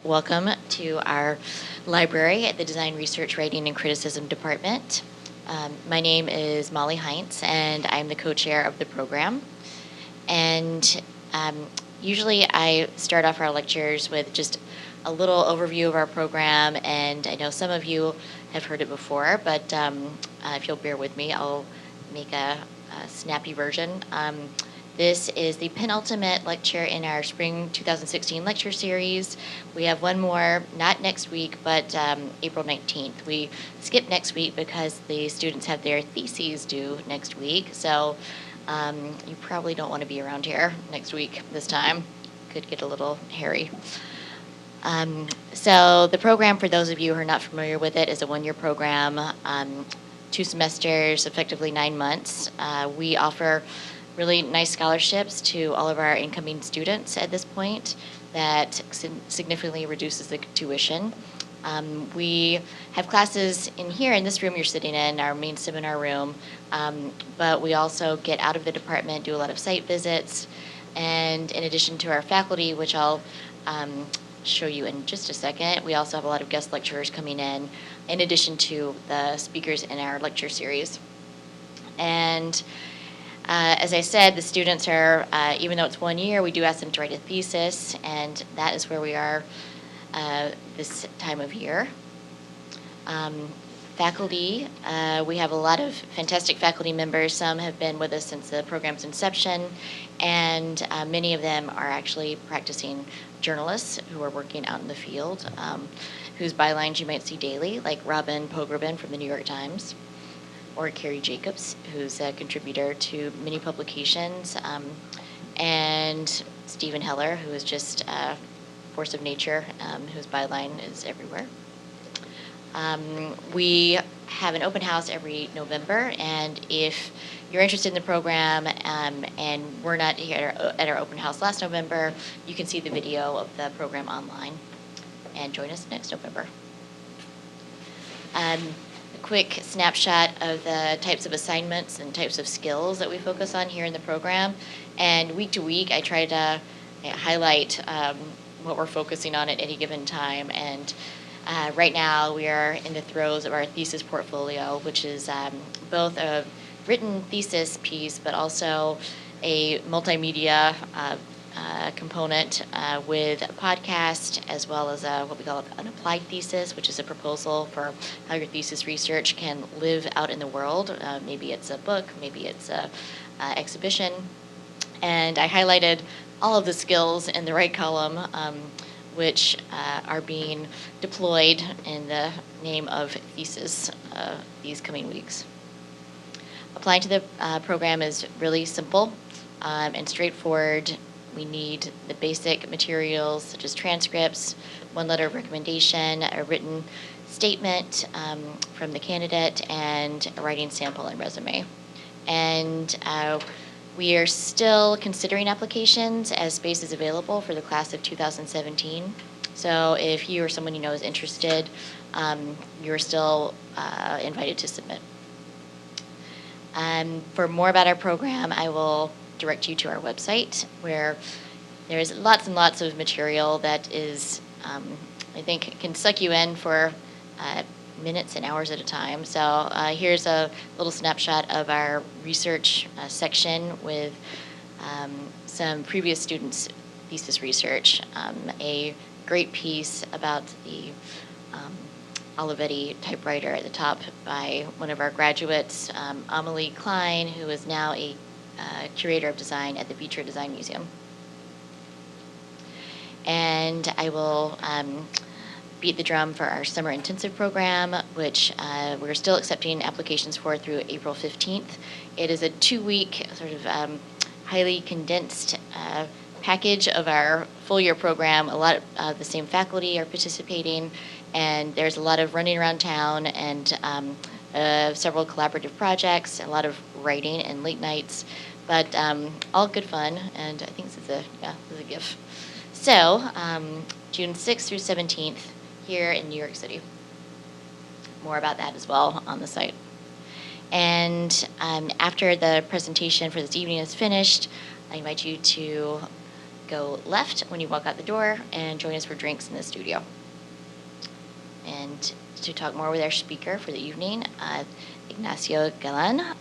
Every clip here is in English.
welcome to our library at the Design Research Writing and Criticism Department. My name is Molly Heinz, and I'm the co-chair of the program. And usually I start off our lectures with just a little overview of our program, and I know some of you have heard it before, but if you'll bear with me, I'll make a snappy version. This is the penultimate lecture in our spring 2016 lecture series. We have one more, not next week, but April 19th. We skipped next week because the students have their theses due next week, so you probably don't want to be around here next week this time. Could get a little hairy. So the program, for those of you who are not familiar with it, is a one-year program, 2 semesters, effectively 9 months. We offer really nice scholarships to all of our incoming students at this point that significantly reduces the tuition. We have classes in here, in this room you're sitting in, our main seminar room, but we also get out of the department, do a lot of site visits, and in addition to our faculty, which I'll show you in just a second, we also have a lot of guest lecturers coming in addition to the speakers in our lecture series. And as I said, the students are, even though it's 1 year, we do ask them to write a thesis, and that is where we are this time of year. Faculty, we have a lot of fantastic faculty members. Some have been with us since the program's inception, and many of them are actually practicing journalists who are working out in the field, whose bylines you might see daily, like Robin Pogrebin from the New York Times, or Carrie Jacobs, who's a contributor to many publications, and Stephen Heller, who is just a force of nature, whose byline is everywhere. We have an open house every November, and if you're interested in the program and we're not here at our open house last November, you can see the video of the program online and join us next November. A quick snapshot of the types of assignments and types of skills that we focus on here in the program. And week to week, I try to highlight what we're focusing on at any given time. And right now, we are in the throes of our thesis portfolio, which is both a written thesis piece, but also a multimedia component with a podcast, as well as what we call an applied thesis, which is a proposal for how your thesis research can live out in the world. Maybe it's a book, maybe it's an exhibition. And I highlighted all of the skills in the right column, which are being deployed in the name of thesis these coming weeks. Applying to the program is really simple and straightforward. We need the basic materials such as transcripts, 1 letter of recommendation, a written statement from the candidate, and a writing sample and resume. And we are still considering applications as space is available for the class of 2017. So if you or someone you know is interested, you're still invited to submit. For more about our program, I will direct you to our website, where there's lots and lots of material that is, I think, can suck you in for minutes and hours at a time. So here's a little snapshot of our research section with some previous students' thesis research. A great piece about the Olivetti typewriter at the top by one of our graduates, Amelie Klein, who is now a curator of design at the Beecher Design Museum. And I will beat the drum for our summer intensive program, which we're still accepting applications for through April 15th. It is a 2-week sort of highly condensed package of our full year program. A lot of the same faculty are participating, and there's a lot of running around town and several collaborative projects, a lot of writing and late nights, but all good fun, and I think this is a gift. So, June 6th through 17th here in New York City. More about that as well on the site. And after the presentation for this evening is finished, I invite you to go left when you walk out the door and join us for drinks in the studio. And to talk more with our speaker for the evening, Ignacio Galán,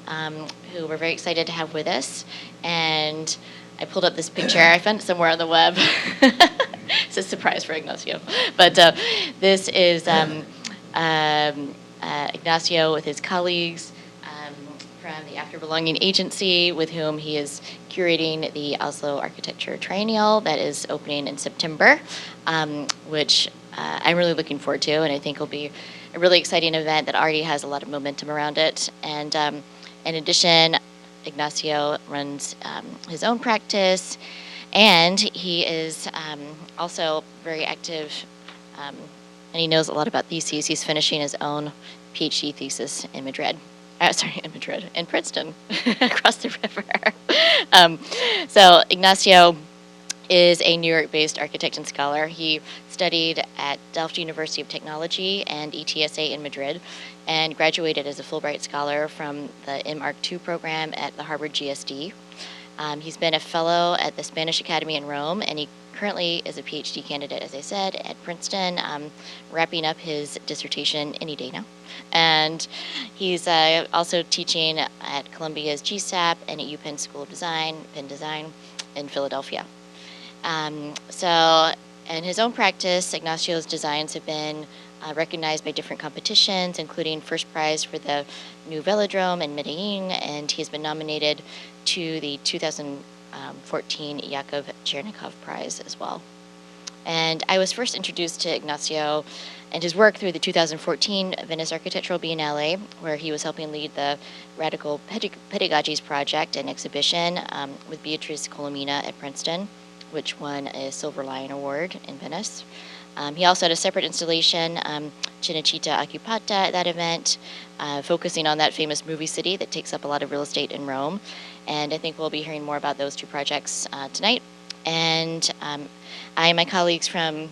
who we're very excited to have with us. And I pulled up this picture. I found it somewhere on the web. It's a surprise for Ignacio. But this is Ignacio with his colleagues from the After Belonging Agency, with whom he is curating the Oslo Architecture Triennale that is opening in September, which I'm really looking forward to, and I think will be a really exciting event that already has a lot of momentum around it. And in addition, Ignacio runs his own practice, and he is also very active, and he knows a lot about theses. He's finishing his own PhD thesis in Madrid. In Princeton, across the river. So Ignacio is a New York-based architect and scholar. He studied at Delft University of Technology and ETSA in Madrid, and graduated as a Fulbright Scholar from the MArchII program at the Harvard GSD. He's been a fellow at the Spanish Academy in Rome, and he currently is a PhD candidate, as I said, at Princeton, wrapping up his dissertation any day now. And he's also teaching at Columbia's GSAPP and at UPenn School of Design, PennDesign, in Philadelphia. So in his own practice, Ignacio's designs have been recognized by different competitions, including first prize for the new Velodrome in Medellín, and he's been nominated to the 2014 Iakov Chernikhov Prize as well. And I was first introduced to Ignacio and his work through the 2014 Venice Architectural Biennale, where he was helping lead the Radical Pedagogies project and exhibition with Beatrice Colomina at Princeton, which won a Silver Lion Award in Venice. He also had a separate installation, Cinecittà Occupata, at that event, focusing on that famous movie city that takes up a lot of real estate in Rome. And I think we'll be hearing more about those two projects tonight. And I and my colleagues from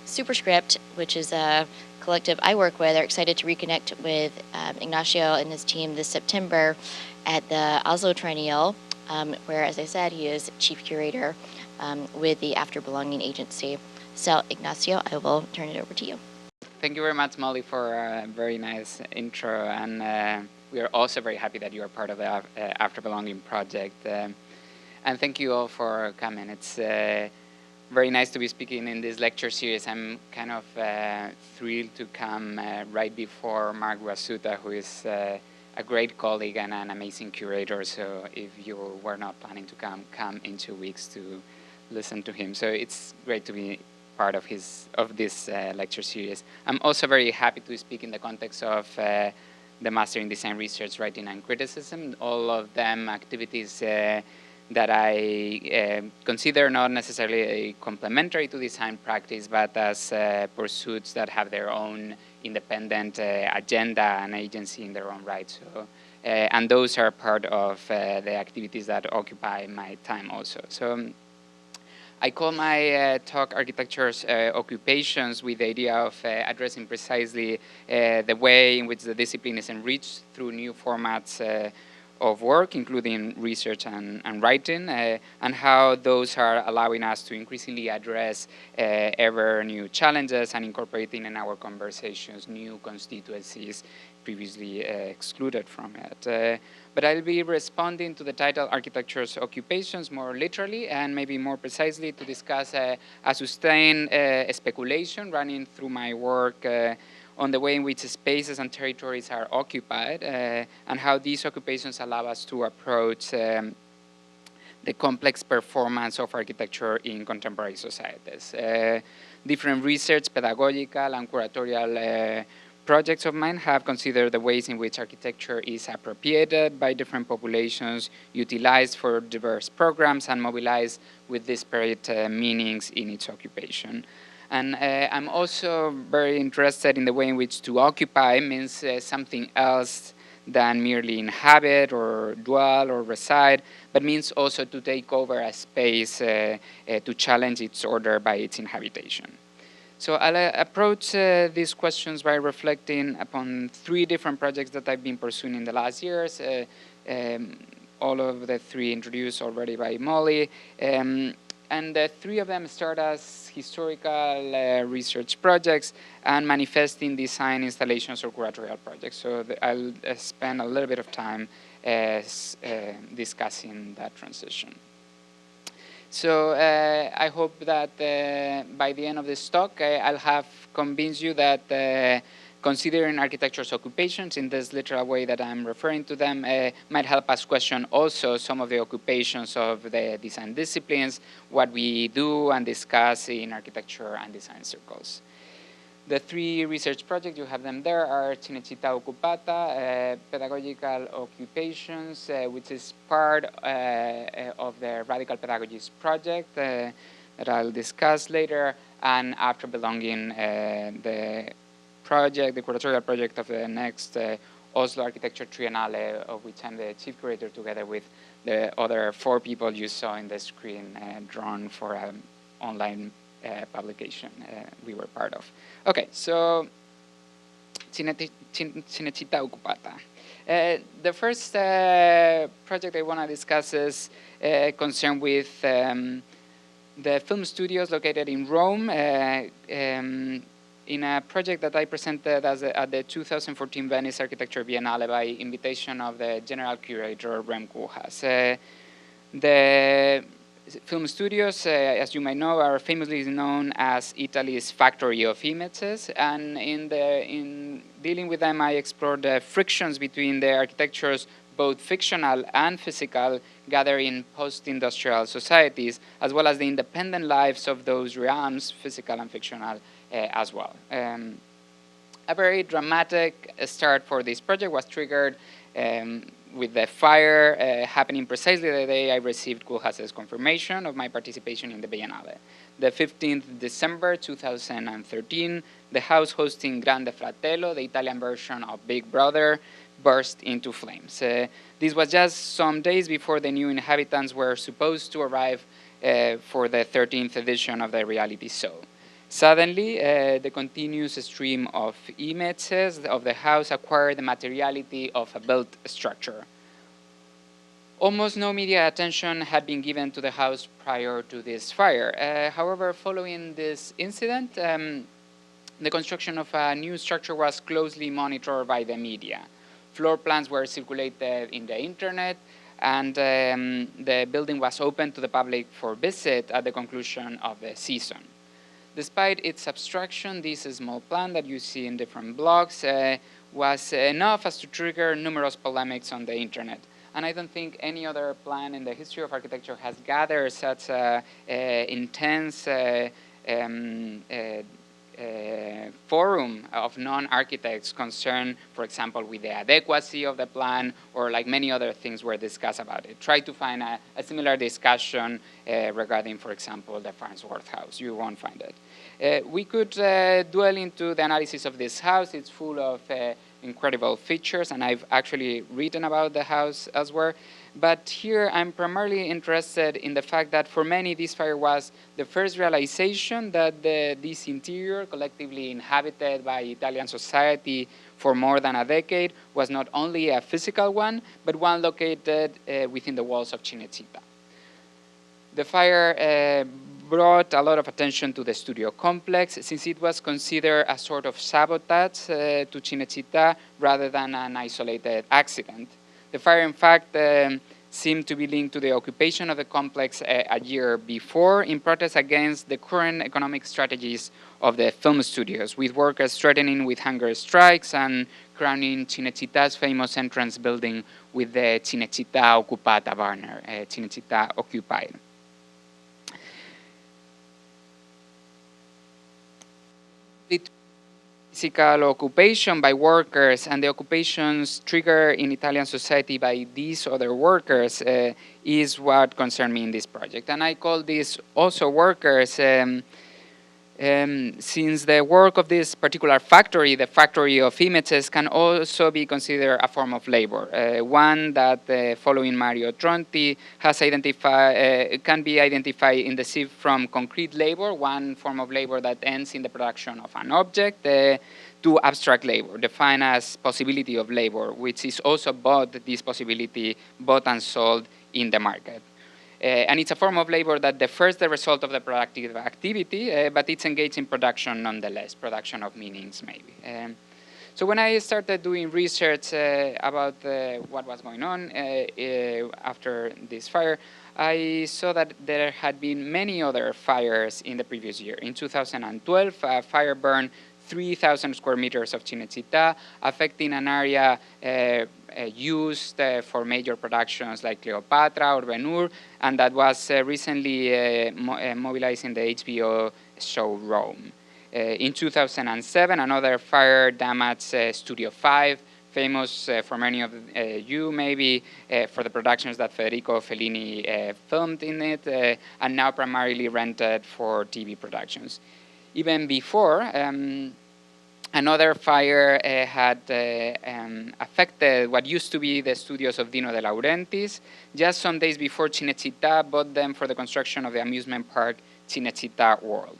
Superscript, which is a collective I work with, are excited to reconnect with Ignacio and his team this September at the Oslo Triennale, where, as I said, he is chief curator with the After Belonging Agency. So, Ignacio, I will turn it over to you. Thank you very much, Molly, for a very nice intro, and we are also very happy that you are part of the After Belonging project. And thank you all for coming. It's very nice to be speaking in this lecture series. I'm kind of thrilled to come right before Mark Rasuta, who is a great colleague and an amazing curator. So if you were not planning to come in 2 weeks to listen to him. So it's great to be part of this lecture series. I'm also very happy to speak in the context of the Master in Design Research, Writing and Criticism, all of them activities that I consider not necessarily complementary to design practice, but as pursuits that have their own independent agenda and agency in their own right. So, and those are part of the activities that occupy my time also. So I call my talk Architecture's Occupations, with the idea of addressing precisely the way in which the discipline is enriched through new formats of work, including research and writing, and how those are allowing us to increasingly address ever new challenges and incorporating in our conversations new constituencies previously excluded from it. But I'll be responding to the title Architecture's Occupations more literally and maybe more precisely to discuss a sustained speculation running through my work on the way in which spaces and territories are occupied and how these occupations allow us to approach the complex performance of architecture in contemporary societies. Different research, pedagogical, and curatorial projects of mine have considered the ways in which architecture is appropriated by different populations, utilized for diverse programs, and mobilized with disparate meanings in its occupation. And I'm also very interested in the way in which to occupy means something else than merely inhabit or dwell or reside, but means also to take over a space to challenge its order by its inhabitation. So I'll approach these questions by reflecting upon 3 different projects that I've been pursuing in the last years. all of the three introduced already by Molly. And the three of them start as historical research projects and manifest in design installations or curatorial projects. So I'll spend a little bit of time discussing that transition. So I hope that by the end of this talk, I'll have convinced you that considering architecture's occupations in this literal way that I'm referring to them might help us question also some of the occupations of the design disciplines, what we do and discuss in architecture and design circles. The three research projects, you have them there, are Cinecittà Occupata, Pedagogical Occupations, which is part of the Radical Pedagogies project that I'll discuss later, and After Belonging, the project, the curatorial project of the next Oslo Architecture Triennale, of which I'm the chief curator together with the other 4 people you saw in the screen drawn for an online publication we were part of. Okay, so Cinecittà Occupata. The first project I want to discuss is concerned with the film studios located in Rome in a project that I presented at the 2014 Venice Architecture Biennale by invitation of the general curator, Rem Koolhaas. The film studios, as you might know, are famously known as Italy's factory of images, and in dealing with them, I explored the frictions between the architectures, both fictional and physical, gathered in post-industrial societies, as well as the independent lives of those realms, physical and fictional, as well. A very dramatic start for this project was triggered with the fire happening precisely the day I received Koolhaas's confirmation of my participation in the Biennale. The 15th December 2013, the house hosting Grande Fratello, the Italian version of Big Brother, burst into flames. This was just some days before the new inhabitants were supposed to arrive for the 13th edition of the reality show. Suddenly, the continuous stream of images of the house acquired the materiality of a built structure. Almost no media attention had been given to the house prior to this fire. However, following this incident, the construction of a new structure was closely monitored by the media. Floor plans were circulated in the internet, and the building was open to the public for visit at the conclusion of the season. Despite its abstraction, this small plan that you see in different blogs was enough as to trigger numerous polemics on the internet. And I don't think any other plan in the history of architecture has gathered such intense forum of non-architects concerned, for example, with the adequacy of the plan, or like many other things were discussed about it. Try to find a similar discussion regarding, for example, the Farnsworth House. You won't find it. We could dwell into the analysis of this house. It's full of incredible features, and I've actually written about the house elsewhere. But here I'm primarily interested in the fact that for many this fire was the first realization that this interior, collectively inhabited by Italian society for more than a decade, was not only a physical one, but one located within the walls of Cinecittà. The fire brought a lot of attention to the studio complex, since it was considered a sort of sabotage to Cinecittà rather than an isolated accident. The fire, in fact, seemed to be linked to the occupation of the complex a year before in protest against the current economic strategies of the film studios, with workers threatening with hunger strikes and crowning Cinecittà's famous entrance building with the Cinecittà Occupata banner, Cinecittà Occupied. The physical occupation by workers and the occupations triggered in Italian society by these other workers is what concerned me in this project. And I call these also workers since the work of this particular factory, the factory of images, can also be considered a form of labor, one that, following Mario Tronti, has identified, can be identified in the shift from concrete labor, one form of labor that ends in the production of an object, to abstract labor, defined as possibility of labor, which is also this possibility bought and sold in the market. And it's a form of labor that defers the result of the productive activity, but it's engaged in production nonetheless, production of meanings maybe. So when I started doing research about what was going on after this fire, I saw that there had been many other fires in the previous year. In 2012, a fire burned 3,000 square meters of Cinecittà, affecting an area used for major productions like Cleopatra or Ben-Hur, and that was recently mobilized in the HBO show Rome. In 2007, another fire damaged Studio 5, famous for many of you maybe for the productions that Federico Fellini filmed in it, and now primarily rented for TV productions. Even before, another fire had affected what used to be the studios of Dino De Laurentiis. Just some days before, Cinecittà bought them for the construction of the amusement park Cinecittà World.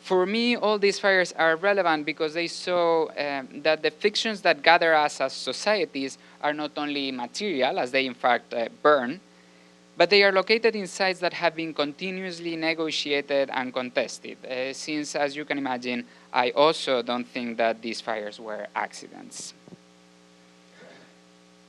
For me, all these fires are relevant because they show that the fictions that gather us as societies are not only material, as they in fact burn, but they are located in sites that have been continuously negotiated and contested, since, as you can imagine, I also don't think that these fires were accidents.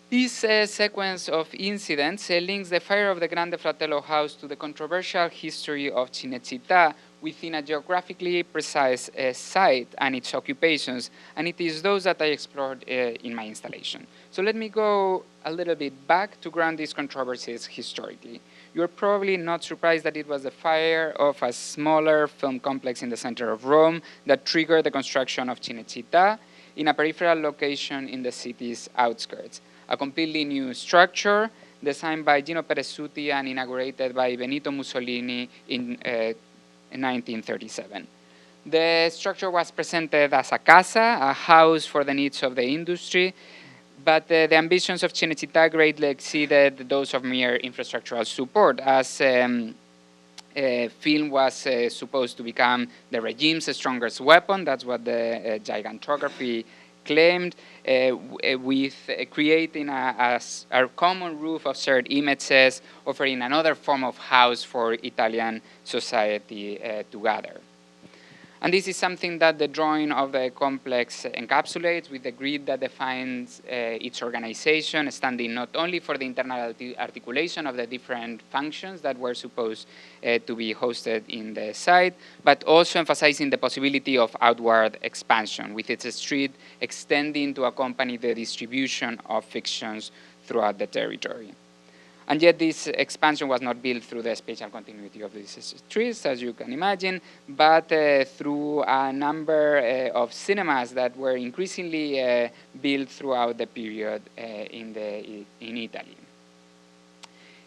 This sequence of incidents links the fire of the Grande Fratello house to the controversial history of Cinecittà within a geographically precise site and its occupations, and it is those that I explored in my installation. So let me go a little bit back to ground these controversies historically. You're probably not surprised that it was the fire of a smaller film complex in the center of Rome that triggered the construction of Cinecittà in a peripheral location in the city's outskirts. A completely new structure designed by Gino Perezuti and inaugurated by Benito Mussolini in 1937. The structure was presented as a casa, a house for the needs of the industry, but the ambitions of Cinecittà greatly exceeded those of mere infrastructural support, as film was supposed to become the regime's strongest weapon. That's what the gigantography claimed, with creating a common roof of shared images, offering another form of house for Italian society to gather. And this is something that the drawing of the complex encapsulates with the grid that defines its organization, standing not only for the internal articulation of the different functions that were supposed to be hosted in the site, but also emphasizing the possibility of outward expansion, with its street extending to accompany the distribution of fictions throughout the territory. And yet this expansion was not built through the spatial continuity of these streets, as you can imagine, but through a number of cinemas that were increasingly built throughout the period in Italy.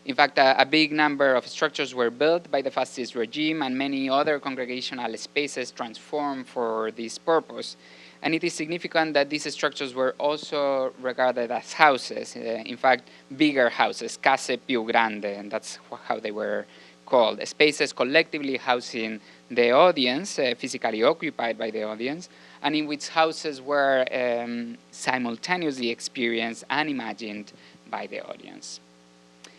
In fact, a big number of structures were built by the fascist regime, and many other congregational spaces transformed for this purpose. And it is significant that these structures were also regarded as houses, in fact, bigger houses, case più grande, and that's how they were called, spaces collectively housing the audience, physically occupied by the audience, and in which houses were simultaneously experienced and imagined by the audience.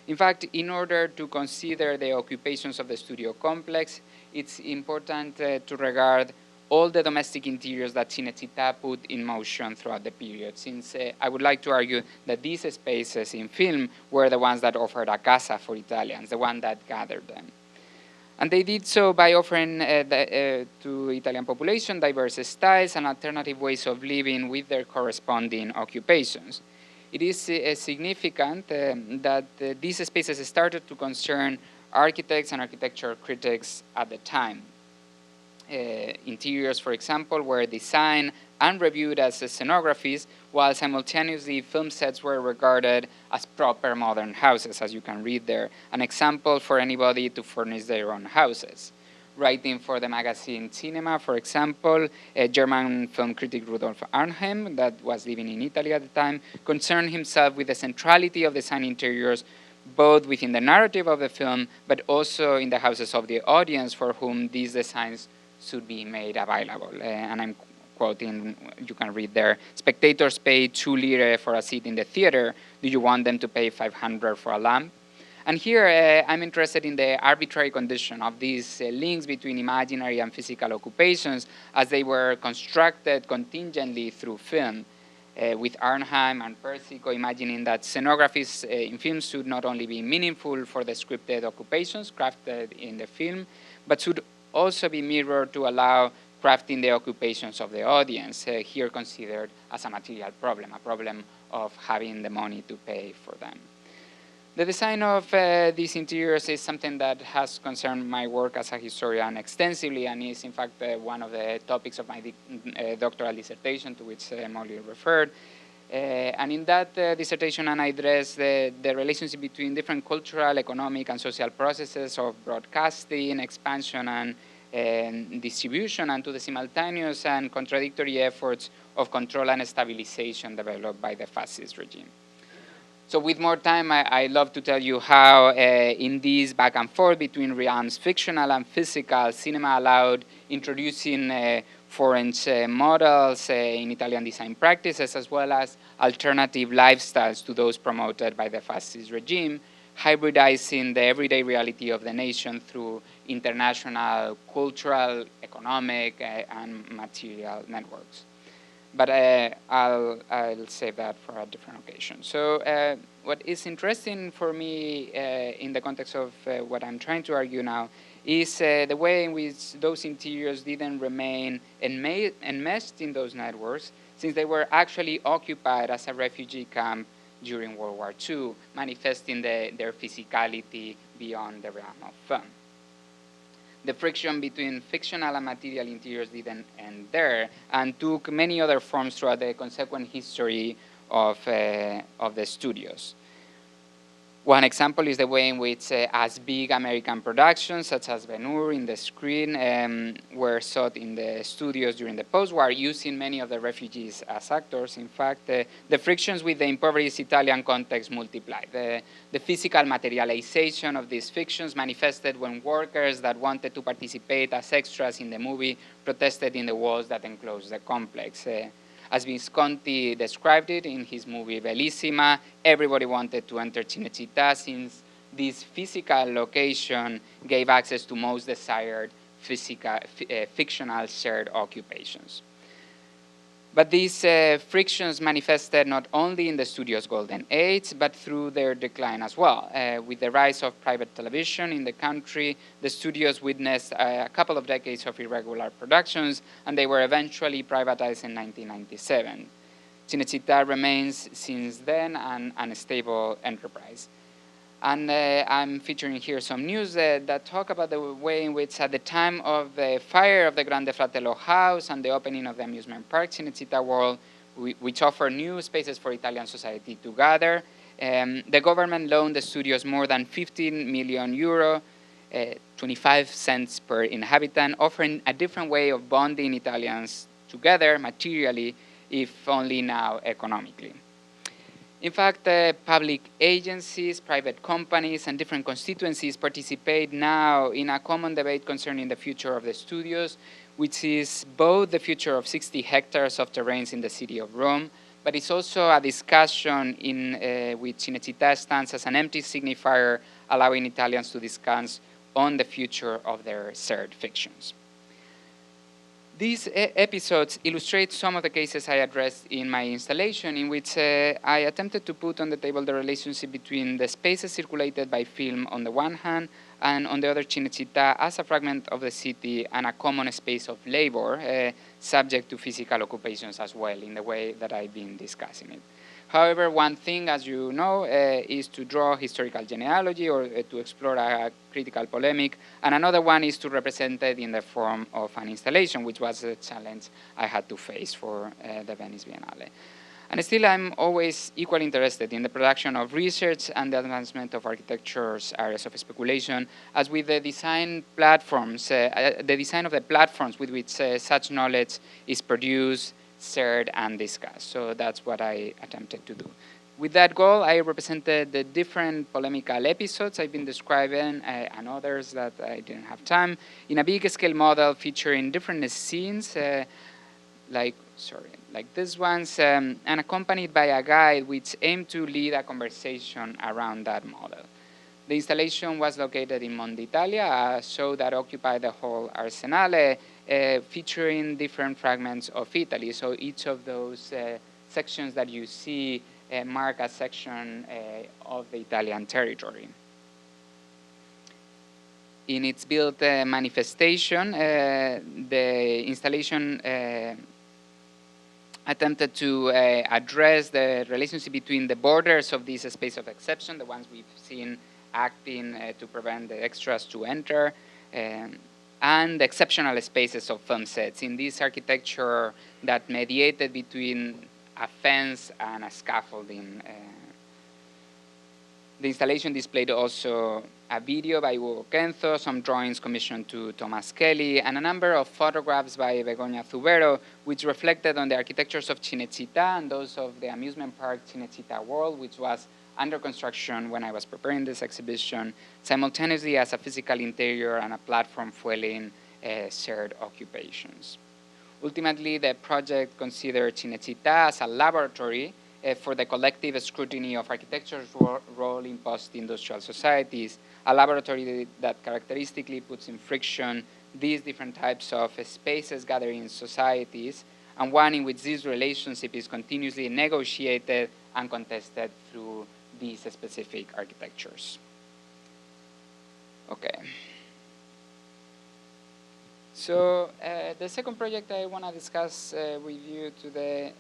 In fact, in order to consider the occupations of the studio complex, it's important to regard all the domestic interiors that Cinecittà put in motion throughout the period, since I would like to argue that these spaces in film were the ones that offered a casa for Italians, the one that gathered them. And they did so by offering to Italian population diverse styles and alternative ways of living with their corresponding occupations. It is significant that these spaces started to concern architects and architecture critics at the time. Interiors, for example, were designed and reviewed as scenographies, while simultaneously film sets were regarded as proper modern houses, as you can read there, an example for anybody to furnish their own houses. Writing for the magazine Cinema, for example, a German film critic Rudolf Arnhem, that was living in Italy at the time, concerned himself with the centrality of design interiors, both within the narrative of the film, but also in the houses of the audience for whom these designs should be made available. And I'm quoting, you can read there, spectators pay 2 lire for a seat in the theater. Do you want them to pay 500 for a lamp? And here I'm interested in the arbitrary condition of these links between imaginary and physical occupations as they were constructed contingently through film. With Arnheim and Persico imagining that scenographies in films should not only be meaningful for the scripted occupations crafted in the film, but should also be mirrored to allow crafting the occupations of the audience, here considered as a material problem, a problem of having the money to pay for them. The design of these interiors is something that has concerned my work as a historian extensively and is in fact one of the topics of my doctoral dissertation to which Molly referred. And in that dissertation I addressed the relationship between different cultural, economic, and social processes of broadcasting, expansion, and distribution, and to the simultaneous and contradictory efforts of control and stabilization developed by the fascist regime. So with more time, I love to tell you how in this back and forth between realms fictional and physical, cinema allowed introducing foreign models in Italian design practices, as well as alternative lifestyles to those promoted by the fascist regime, hybridizing the everyday reality of the nation through international cultural, economic, and material networks. But I'll save that for a different occasion. So what is interesting for me in the context of what I'm trying to argue now is the way in which those interiors didn't remain enmeshed in those networks, since they were actually occupied as a refugee camp during World War II, manifesting their physicality beyond the realm of film. The friction between fictional and material interiors didn't end there and took many other forms throughout the consequent history of the studios. One example is the way in which as big American productions, such as Ben-Hur in the screen, were shot in the studios during the post-war, using many of the refugees as actors. In fact, the frictions with the impoverished Italian context multiplied. The physical materialization of these fictions manifested when workers that wanted to participate as extras in the movie protested in the walls that enclosed the complex. As Visconti described it in his movie Bellissima, everybody wanted to enter Cinecittà since this physical location gave access to most desired fictional shared occupations. But these frictions manifested not only in the studio's golden age, but through their decline as well. With the rise of private television in the country, the studios witnessed a couple of decades of irregular productions, and they were eventually privatized in 1997. Cinecittà remains since then an unstable enterprise. And I'm featuring here some news that talk about the way in which at the time of the fire of the Grande Fratello house and the opening of the amusement park Cinecittà World, which offer new spaces for Italian society to gather, the government loaned the studios more than 15 million euro, 25 cents per inhabitant, offering a different way of bonding Italians together materially, if only now economically. In fact, public agencies, private companies, and different constituencies participate now in a common debate concerning the future of the studios, which is both the future of 60 hectares of terrains in the city of Rome, but it's also a discussion in which Cinecittà stands as an empty signifier, allowing Italians to discuss on the future of their shared fictions. These episodes illustrate some of the cases I addressed in my installation, in which I attempted to put on the table the relationship between the spaces circulated by film on the one hand, and on the other Cinecittà as a fragment of the city and a common space of labor, subject to physical occupations as well, in the way that I've been discussing it. However, one thing, as you know, is to draw historical genealogy or to explore a critical polemic, and another one is to represent it in the form of an installation, which was a challenge I had to face for the Venice Biennale. And still, I'm always equally interested in the production of research and the advancement of architecture's areas of speculation, as with the design platforms, the design of the platforms with which such knowledge is produced, shared, and discussed. So that's what I attempted to do. With that goal, I represented the different polemical episodes I've been describing and others that I didn't have time in a big scale model featuring different scenes like this ones, and accompanied by a guide which aimed to lead a conversation around that model. The installation was located in Monte Italia, a show that occupied the whole Arsenale, featuring different fragments of Italy. So each of those sections that you see mark a section of the Italian territory. In its built manifestation, the installation attempted to address the relationship between the borders of this space of exception, the ones we've seen acting to prevent the extras to enter, and the exceptional spaces of film sets in this architecture that mediated between a fence and a scaffolding. The installation displayed also a video by Hugo Kenzo, some drawings commissioned to Thomas Kelly, and a number of photographs by Begoña Zubero, which reflected on the architectures of Cinecittà and those of the amusement park Cinecittà World, which was under construction when I was preparing this exhibition, simultaneously as a physical interior and a platform fueling shared occupations. Ultimately, the project considered Cinecittà as a laboratory for the collective scrutiny of architecture's role in post-industrial societies, a laboratory that characteristically puts in friction these different types of spaces gathering in societies, and one in which this relationship is continuously negotiated and contested through these specific architectures. Okay. So the second project I want to discuss with you today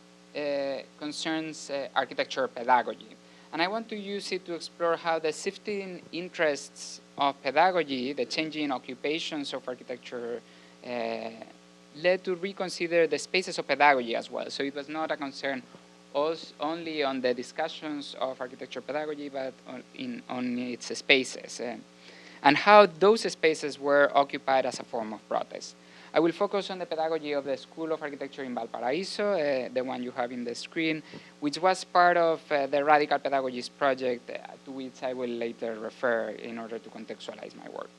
concerns architecture pedagogy. And I want to use it to explore how the shifting interests of pedagogy, the changing occupations of architecture, led to reconsider the spaces of pedagogy as well. So it was not a concern only on the discussions of architecture pedagogy, but on its spaces, and how those spaces were occupied as a form of protest. I will focus on the pedagogy of the School of Architecture in Valparaiso, the one you have in the screen, which was part of the Radical Pedagogies project, to which I will later refer in order to contextualize my work.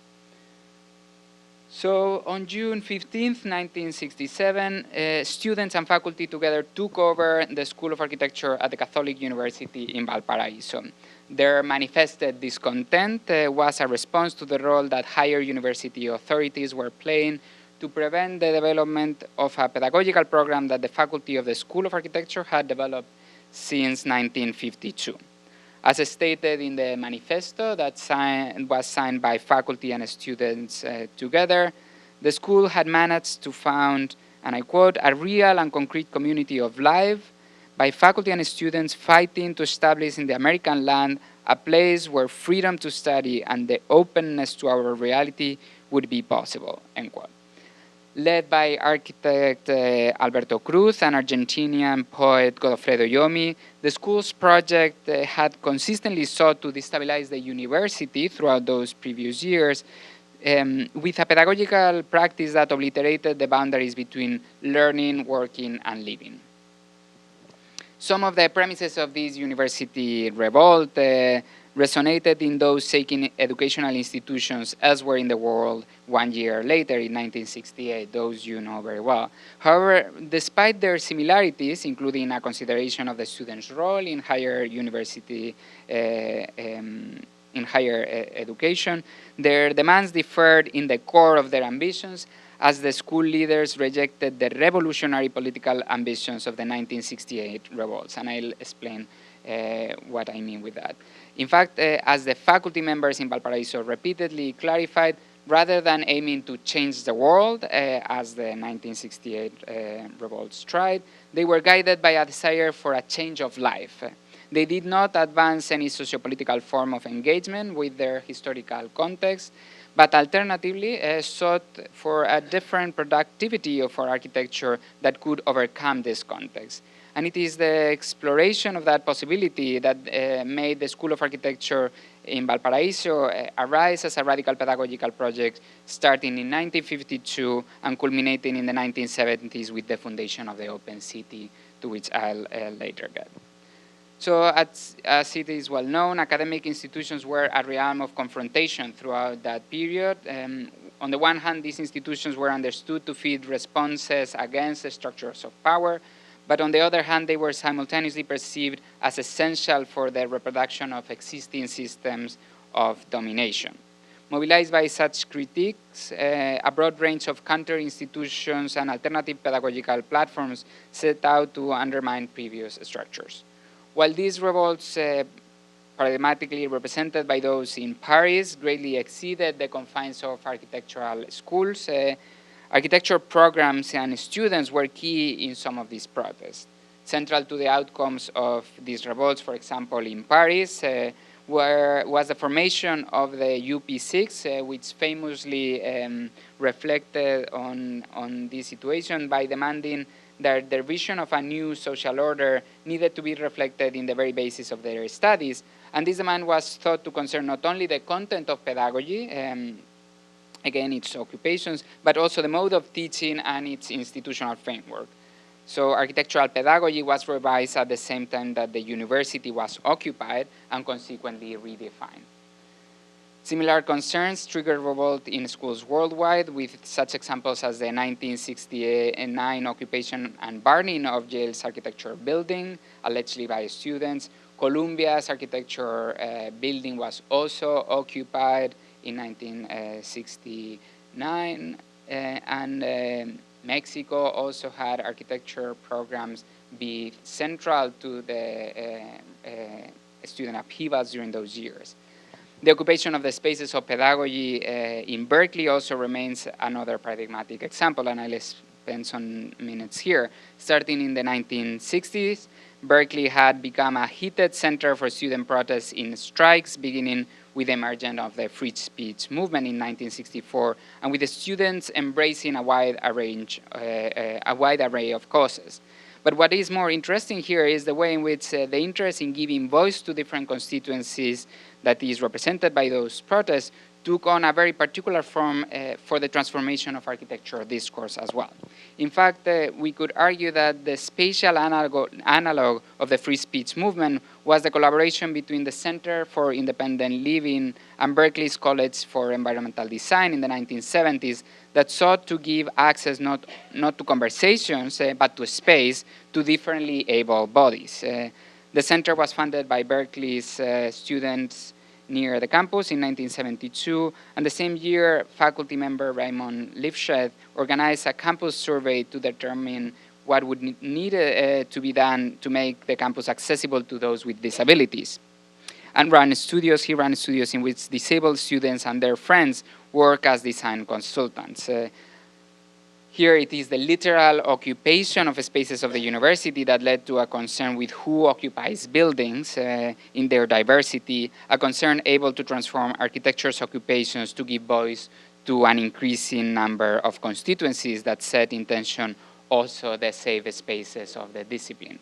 So on June 15th, 1967, students and faculty together took over the School of Architecture at the Catholic University in Valparaiso. Their manifested discontent was a response to the role that higher university authorities were playing to prevent the development of a pedagogical program that the faculty of the School of Architecture had developed since 1952. As stated in the manifesto that was signed by faculty and students together, the school had managed to found, and I quote, a real and concrete community of life by faculty and students fighting to establish in the American land a place where freedom to study and the openness to our reality would be possible, end quote. Led by architect Alberto Cruz and Argentinian poet Godofredo Yomi, the school's project had consistently sought to destabilize the university throughout those previous years with a pedagogical practice that obliterated the boundaries between learning, working, and living. Some of the premises of this university revolt resonated in those seeking educational institutions elsewhere in the world 1 year later in 1968, those you know very well. However, despite their similarities, including a consideration of the student's role in higher university, in higher education, their demands differed in the core of their ambitions as the school leaders rejected the revolutionary political ambitions of the 1968 revolts, and I'll explain what I mean with that. In fact, as the faculty members in Valparaiso repeatedly clarified, rather than aiming to change the world, as the 1968 revolts tried, they were guided by a desire for a change of life. They did not advance any sociopolitical form of engagement with their historical context, but alternatively sought for a different productivity of our architecture that could overcome this context. And it is the exploration of that possibility that made the School of Architecture in Valparaiso arise as a radical pedagogical project starting in 1952 and culminating in the 1970s with the foundation of the Open City, to which I'll later get. So as it is well known, academic institutions were a realm of confrontation throughout that period, on the one hand, these institutions were understood to feed responses against the structures of power, but on the other hand, they were simultaneously perceived as essential for the reproduction of existing systems of domination. Mobilized by such critiques, a broad range of counter-institutions and alternative pedagogical platforms set out to undermine previous structures. While these revolts, paradigmatically represented by those in Paris, greatly exceeded the confines of architectural schools, architecture programs and students were key in some of these protests. Central to the outcomes of these revolts, for example, in Paris, was the formation of the UP6, which famously reflected on this situation by demanding that their vision of a new social order needed to be reflected in the very basis of their studies. And this demand was thought to concern not only the content of pedagogy, again, its occupations, but also the mode of teaching and its institutional framework. So architectural pedagogy was revised at the same time that the university was occupied and consequently redefined. Similar concerns triggered revolt in schools worldwide, with such examples as the 1969 occupation and burning of Yale's architecture building, allegedly by students. Columbia's architecture building was also occupied in 1969, and Mexico also had architecture programs be central to the student upheavals during those years. The occupation of the spaces of pedagogy in Berkeley also remains another paradigmatic example, and I'll spend some minutes here. Starting in the 1960s, Berkeley had become a heated center for student protests in strikes, beginning with the emergence of the free speech movement in 1964, and with the students embracing a wide array of causes. But what is more interesting here is the way in which the interest in giving voice to different constituencies that is represented by those protests took on a very particular form for the transformation of architecture discourse as well. In fact, we could argue that the spatial analog of the free speech movement was the collaboration between the Center for Independent Living and Berkeley's College for Environmental Design in the 1970s that sought to give access not to conversations, but to space to differently able bodies. The center was funded by Berkeley's students near the campus in 1972, and the same year, faculty member Raymond Lifshed organized a campus survey to determine what would need to be done to make the campus accessible to those with disabilities. And he ran studios in which disabled students and their friends work as design consultants. Here it is the literal occupation of spaces of the university that led to a concern with who occupies buildings in their diversity, a concern able to transform architecture's occupations to give voice to an increasing number of constituencies that set in tension also the safe spaces of the discipline.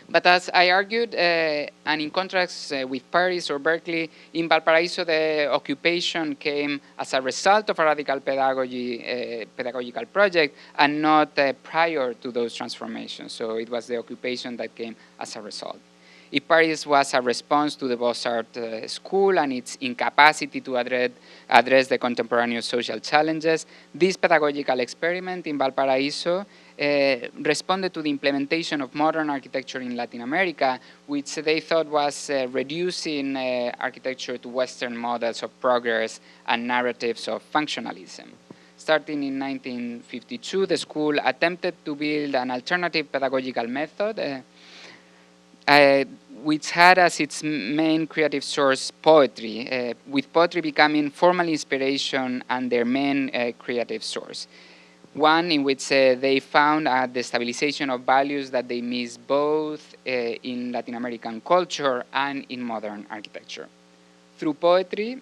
But as I argued, and in contrast with Paris or Berkeley, in Valparaiso the occupation came as a result of a radical pedagogical project and not prior to those transformations. So it was the occupation that came as a result. If Paris was a response to the Beaux-Arts school and its incapacity to address the contemporaneous social challenges, this pedagogical experiment in Valparaiso responded to the implementation of modern architecture in Latin America, which they thought was reducing architecture to Western models of progress and narratives of functionalism. Starting in 1952, the school attempted to build an alternative pedagogical method which had as its main creative source poetry, with poetry becoming formal inspiration and their main creative source. One in which they found the stabilization of values that they miss both in Latin American culture and in modern architecture. Through poetry,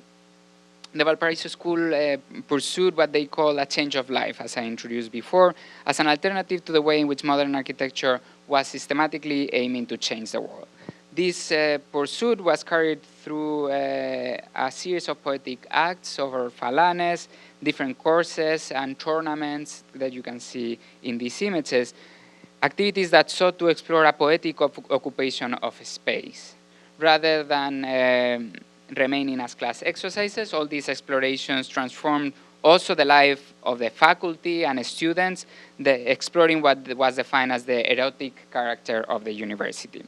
the Valparaiso School pursued what they call a change of life, as I introduced before, as an alternative to the way in which modern architecture was systematically aiming to change the world. This pursuit was carried through a series of poetic acts over falanes, different courses and tournaments that you can see in these images, activities that sought to explore a poetic occupation of space, rather than remaining as class exercises. All these explorations transformed also the life of the faculty and students, exploring what was defined as the erotic character of the university.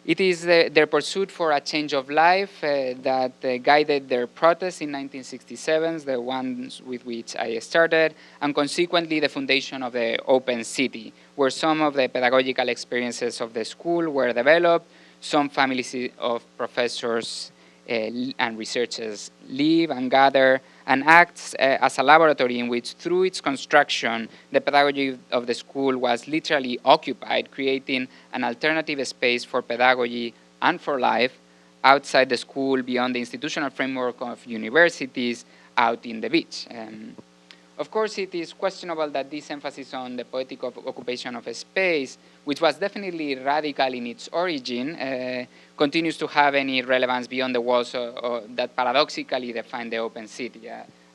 It is their pursuit for a change of life that guided their protests in 1967, the ones with which I started, and consequently the foundation of the Open City, where some of the pedagogical experiences of the school were developed, some families of professors and researchers live and gather, and acts as a laboratory in which, through its construction, the pedagogy of the school was literally occupied, creating an alternative space for pedagogy and for life outside the school, beyond the institutional framework of universities, out in the beach. Of course, it is questionable that this emphasis on the poetic occupation of a space, which was definitely radical in its origin, continues to have any relevance beyond the walls that paradoxically define the Open City.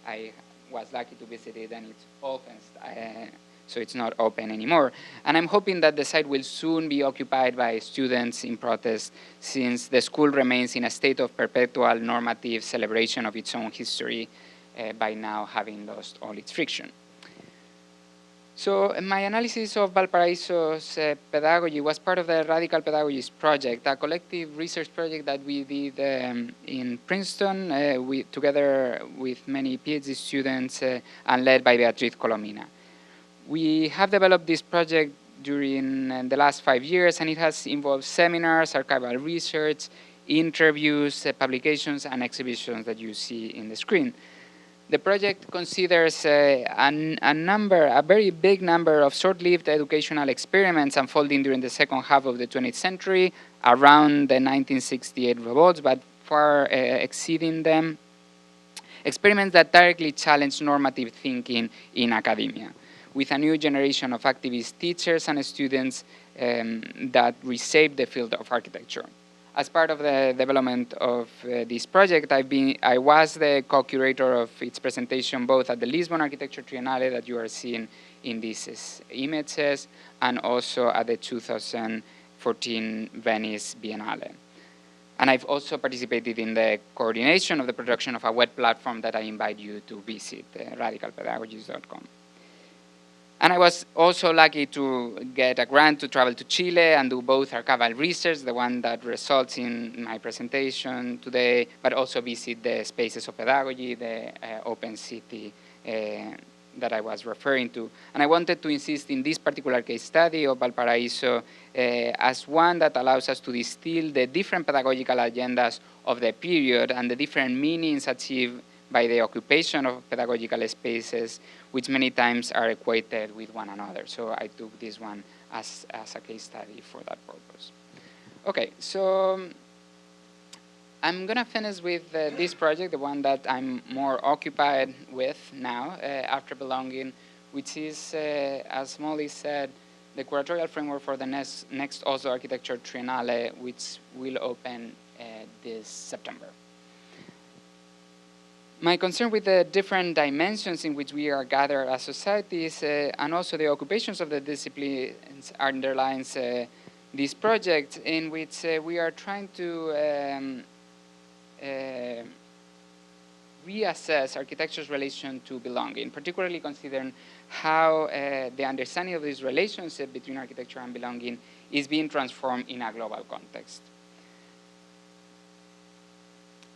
I was lucky to visit it, and it's all fenced, so it's not open anymore. And I'm hoping that the site will soon be occupied by students in protest, since the school remains in a state of perpetual normative celebration of its own history, by now having lost all its friction. So my analysis of Valparaiso's pedagogy was part of the Radical Pedagogies Project, a collective research project that we did in Princeton together with many PhD students and led by Beatriz Colomina. We have developed this project during the last 5 years, and it has involved seminars, archival research, interviews, publications, and exhibitions that you see in the screen. The project considers a very big number of short-lived educational experiments unfolding during the second half of the 20th century, around the 1968 revolts, but far exceeding them. Experiments that directly challenge normative thinking in academia, with a new generation of activist teachers and students that reshape the field of architecture. As part of the development of this project, I was the co-curator of its presentation both at the Lisbon Architecture Triennale that you are seeing in these images, and also at the 2014 Venice Biennale. And I've also participated in the coordination of the production of a web platform that I invite you to visit, radicalpedagogies.com. And I was also lucky to get a grant to travel to Chile and do both archival research, the one that results in my presentation today, but also visit the spaces of pedagogy, the Open City that I was referring to. And I wanted to insist in this particular case study of Valparaiso as one that allows us to distill the different pedagogical agendas of the period and the different meanings achieved by the occupation of pedagogical spaces, which many times are equated with one another. So I took this one as a case study for that purpose. Okay, so I'm gonna finish with this project, the one that I'm more occupied with now after belonging, which is, as Molly said, the curatorial framework for the next Oslo Architecture Triennale, which will open this September. My concern with the different dimensions in which we are gathered as societies and also the occupations of the disciplines underlines this project, in which we are trying to reassess architecture's relation to belonging, particularly considering how the understanding of this relationship between architecture and belonging is being transformed in a global context.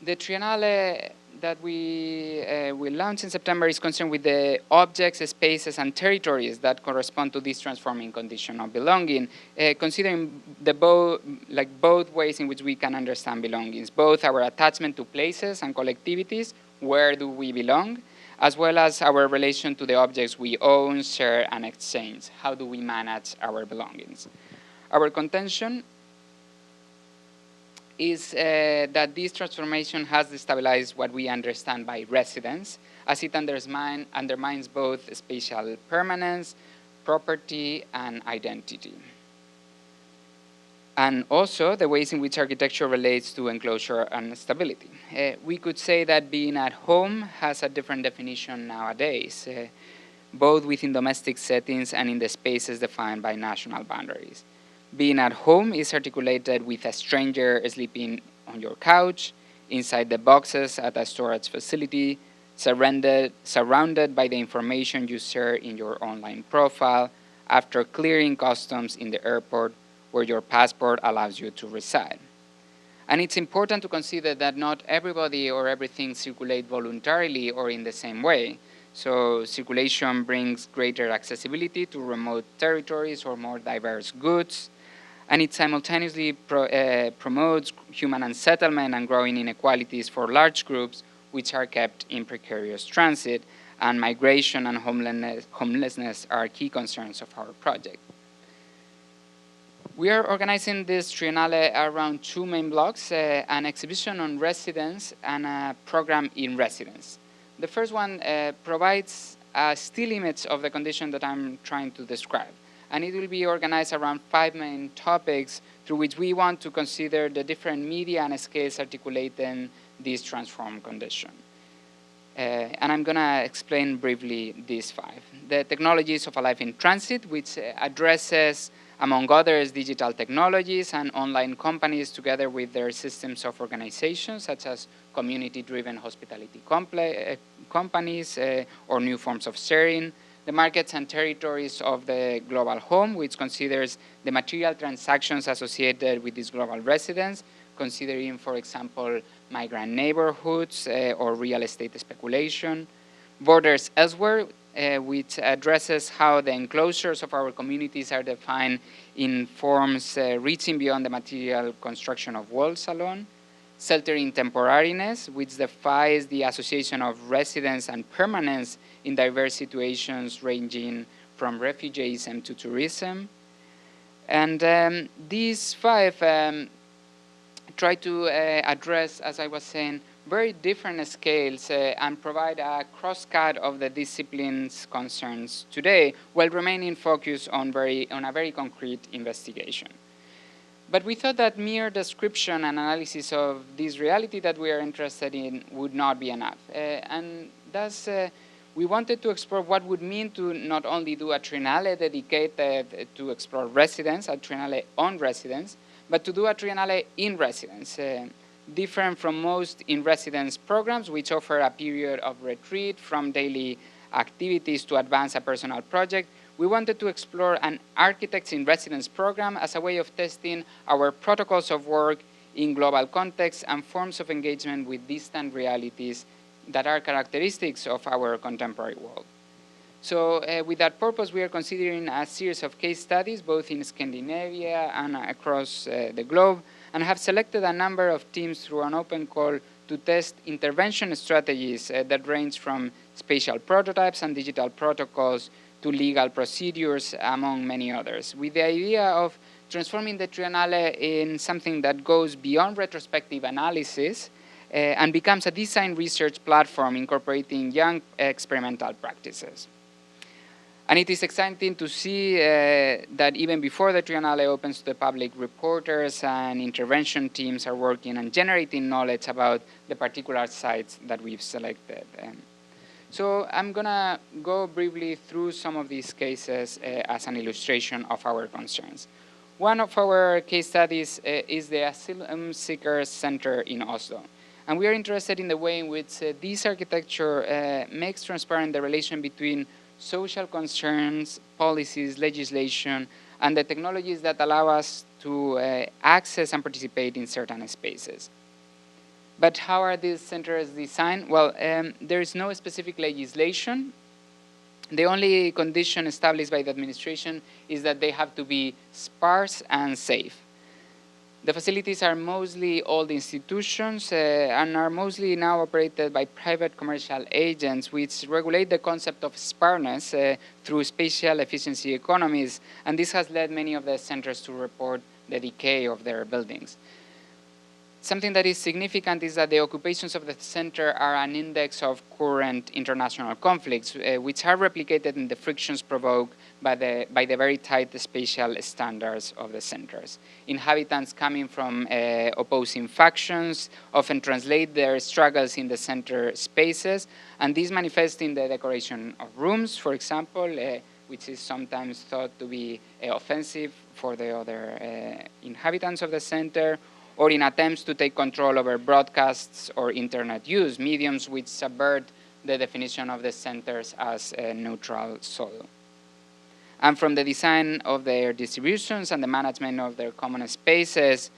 The Triennale that we will launch in September is concerned with the objects, spaces, and territories that correspond to this transforming condition of belonging, considering both ways in which we can understand belongings, both our attachment to places and collectivities, where do we belong, as well as our relation to the objects we own, share, and exchange. How do we manage our belongings? Our contention is that this transformation has destabilized what we understand by residence, as it undermines both spatial permanence, property, and identity. And also the ways in which architecture relates to enclosure and stability. We could say that being at home has a different definition nowadays, both within domestic settings and in the spaces defined by national boundaries. Being at home is articulated with a stranger sleeping on your couch, inside the boxes at a storage facility, surrounded by the information you share in your online profile, after clearing customs in the airport where your passport allows you to reside. And it's important to consider that not everybody or everything circulate voluntarily or in the same way. So circulation brings greater accessibility to remote territories or more diverse goods, and it simultaneously promotes human unsettlement and growing inequalities for large groups which are kept in precarious transit, and migration and homelessness are key concerns of our project. We are organizing this Triennale around two main blocks, an exhibition on residence and a program in residence. The first one provides a still image of the condition that I'm trying to describe, and it will be organized around 5 main topics through which we want to consider the different media and scales articulating this transformed condition. And I'm going to explain briefly these 5. The technologies of a life in transit, which addresses, among others, digital technologies and online companies together with their systems of organization, such as community-driven hospitality companies or new forms of sharing. The markets and territories of the global home, which considers the material transactions associated with this global residence, considering, for example, migrant neighborhoods or real estate speculation. Borders elsewhere, which addresses how the enclosures of our communities are defined in forms reaching beyond the material construction of walls alone. Sheltering temporariness, which defies the association of residence and permanence in diverse situations ranging from refugeeism to tourism. And these 5 try to address, as I was saying, very different scales and provide a cross-cut of the discipline's concerns today, while remaining focused on a very concrete investigation. But we thought that mere description and analysis of this reality that we are interested in would not be enough. And thus, we wanted to explore what would mean to not only do a Triennale dedicated to explore residence, a Triennale on residence, but to do a Triennale in residence, different from most in-residence programs, which offer a period of retreat from daily activities to advance a personal project. We wanted to explore an architects in residence program as a way of testing our protocols of work in global contexts and forms of engagement with distant realities that are characteristics of our contemporary world. So with that purpose, we are considering a series of case studies, both in Scandinavia and across the globe, and have selected a number of teams through an open call to test intervention strategies that range from spatial prototypes and digital protocols to legal procedures, among many others, with the idea of transforming the Triennale in something that goes beyond retrospective analysis and becomes a design research platform incorporating young experimental practices. And it is exciting to see that even before the Triennale opens to the public, reporters and intervention teams are working and generating knowledge about the particular sites that we've selected. So I'm going to go briefly through some of these cases as an illustration of our concerns. One of our case studies is the Asylum Seekers Center in Oslo. And we are interested in the way in which this architecture makes transparent the relation between social concerns, policies, legislation, and the technologies that allow us to access and participate in certain spaces. But how are these centers designed? Well, there is no specific legislation. The only condition established by the administration is that they have to be sparse and safe. The facilities are mostly old institutions and are mostly now operated by private commercial agents, which regulate the concept of sparseness through spatial efficiency economies, and this has led many of the centers to report the decay of their buildings. Something that is significant is that the occupations of the center are an index of current international conflicts, which are replicated in the frictions provoked by the very tight spatial standards of the centers. Inhabitants coming from opposing factions often translate their struggles in the center spaces, and these manifest in the decoration of rooms, for example, which is sometimes thought to be offensive for the other inhabitants of the center, or in attempts to take control over broadcasts or internet use, mediums which subvert the definition of the centers as a neutral soil. And from the design of their distributions and the management of their common spaces,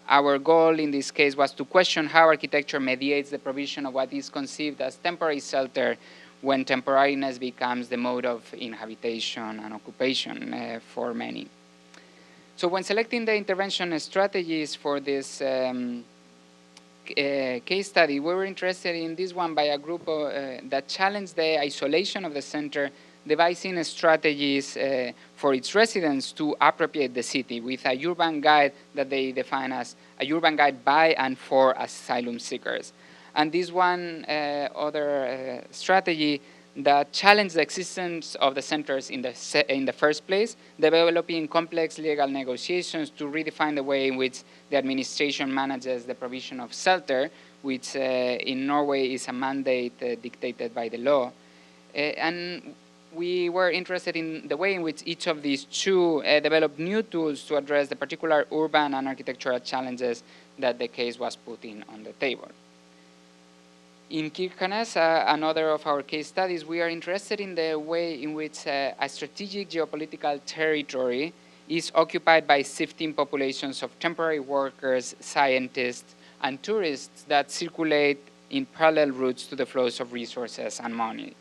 our goal in this case was to question how architecture mediates the provision of what is conceived as temporary shelter when temporariness becomes the mode of inhabitation and occupation for many. So when selecting the intervention strategies for this case study, we were interested in this one by a group that challenged the isolation of the center, devising strategies for its residents to appropriate the city with a urban guide that they define as a urban guide by and for asylum seekers. And this one other strategy that challenged the existence of the centers in the first place, developing complex legal negotiations to redefine the way in which the administration manages the provision of shelter, which in Norway is a mandate dictated by the law. And we were interested in the way in which each of these two developed new tools to address the particular urban and architectural challenges that the case was putting on the table. In Kirkenes, another of our case studies, we are interested in the way in which a strategic geopolitical territory is occupied by shifting populations of temporary workers, scientists, and tourists that circulate in parallel routes to the flows of resources and money.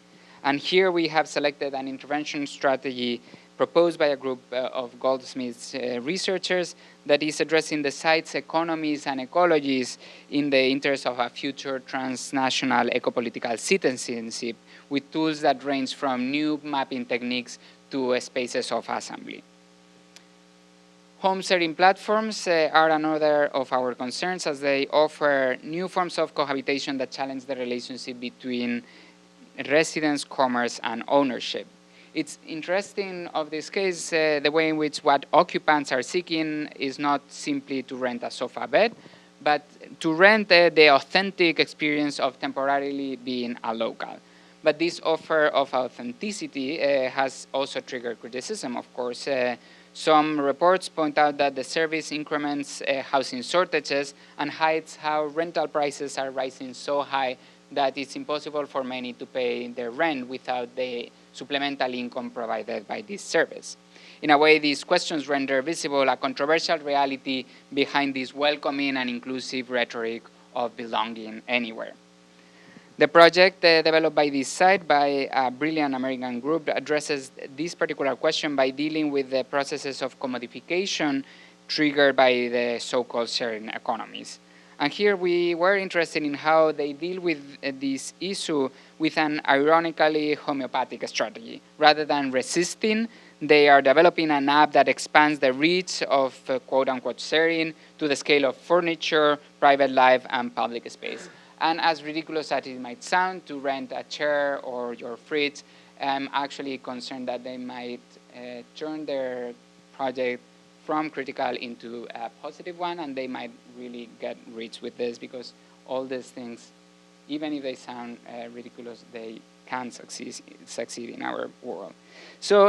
And here we have selected an intervention strategy proposed by a group of Goldsmiths researchers that is addressing the site's economies and ecologies in the interest of a future transnational ecopolitical citizenship with tools that range from new mapping techniques to spaces of assembly. Home sharing platforms are another of our concerns as they offer new forms of cohabitation that challenge the relationship between residence, commerce, and ownership. It's interesting of this case the way in which what occupants are seeking is not simply to rent a sofa bed, but to rent the authentic experience of temporarily being a local. But this offer of authenticity has also triggered criticism, of course. Some reports point out that the service increments housing shortages and hides how rental prices are rising so high that it's impossible for many to pay their rent without the supplemental income provided by this service. In a way, these questions render visible a controversial reality behind this welcoming and inclusive rhetoric of belonging anywhere. The project developed by this site by a brilliant American group addresses this particular question by dealing with the processes of commodification triggered by the so-called sharing economies. And here we were interested in how they deal with this issue with an ironically homeopathic strategy. Rather than resisting, they are developing an app that expands the reach of quote-unquote sharing to the scale of furniture, private life, and public space. And as ridiculous as it might sound to rent a chair or your fridge, I'm actually concerned that they might turn their project from critical into a positive one, and they might really get rich with this because all these things, even if they sound ridiculous, they can succeed in our world. So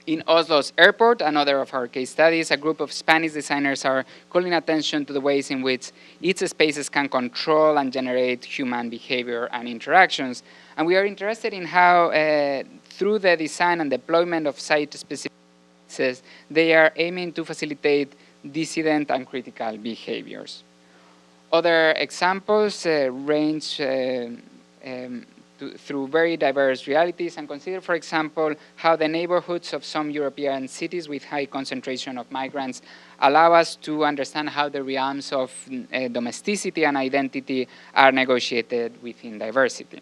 in Oslo's airport, another of our case studies, a group of Spanish designers are calling attention to the ways in which its spaces can control and generate human behavior and interactions. And we are interested in how, through the design and deployment of site-specific services, they are aiming to facilitate dissident and critical behaviors. Other examples range through very diverse realities and consider, for example, how the neighborhoods of some European cities with high concentration of migrants allow us to understand how the realms of domesticity and identity are negotiated within diversity.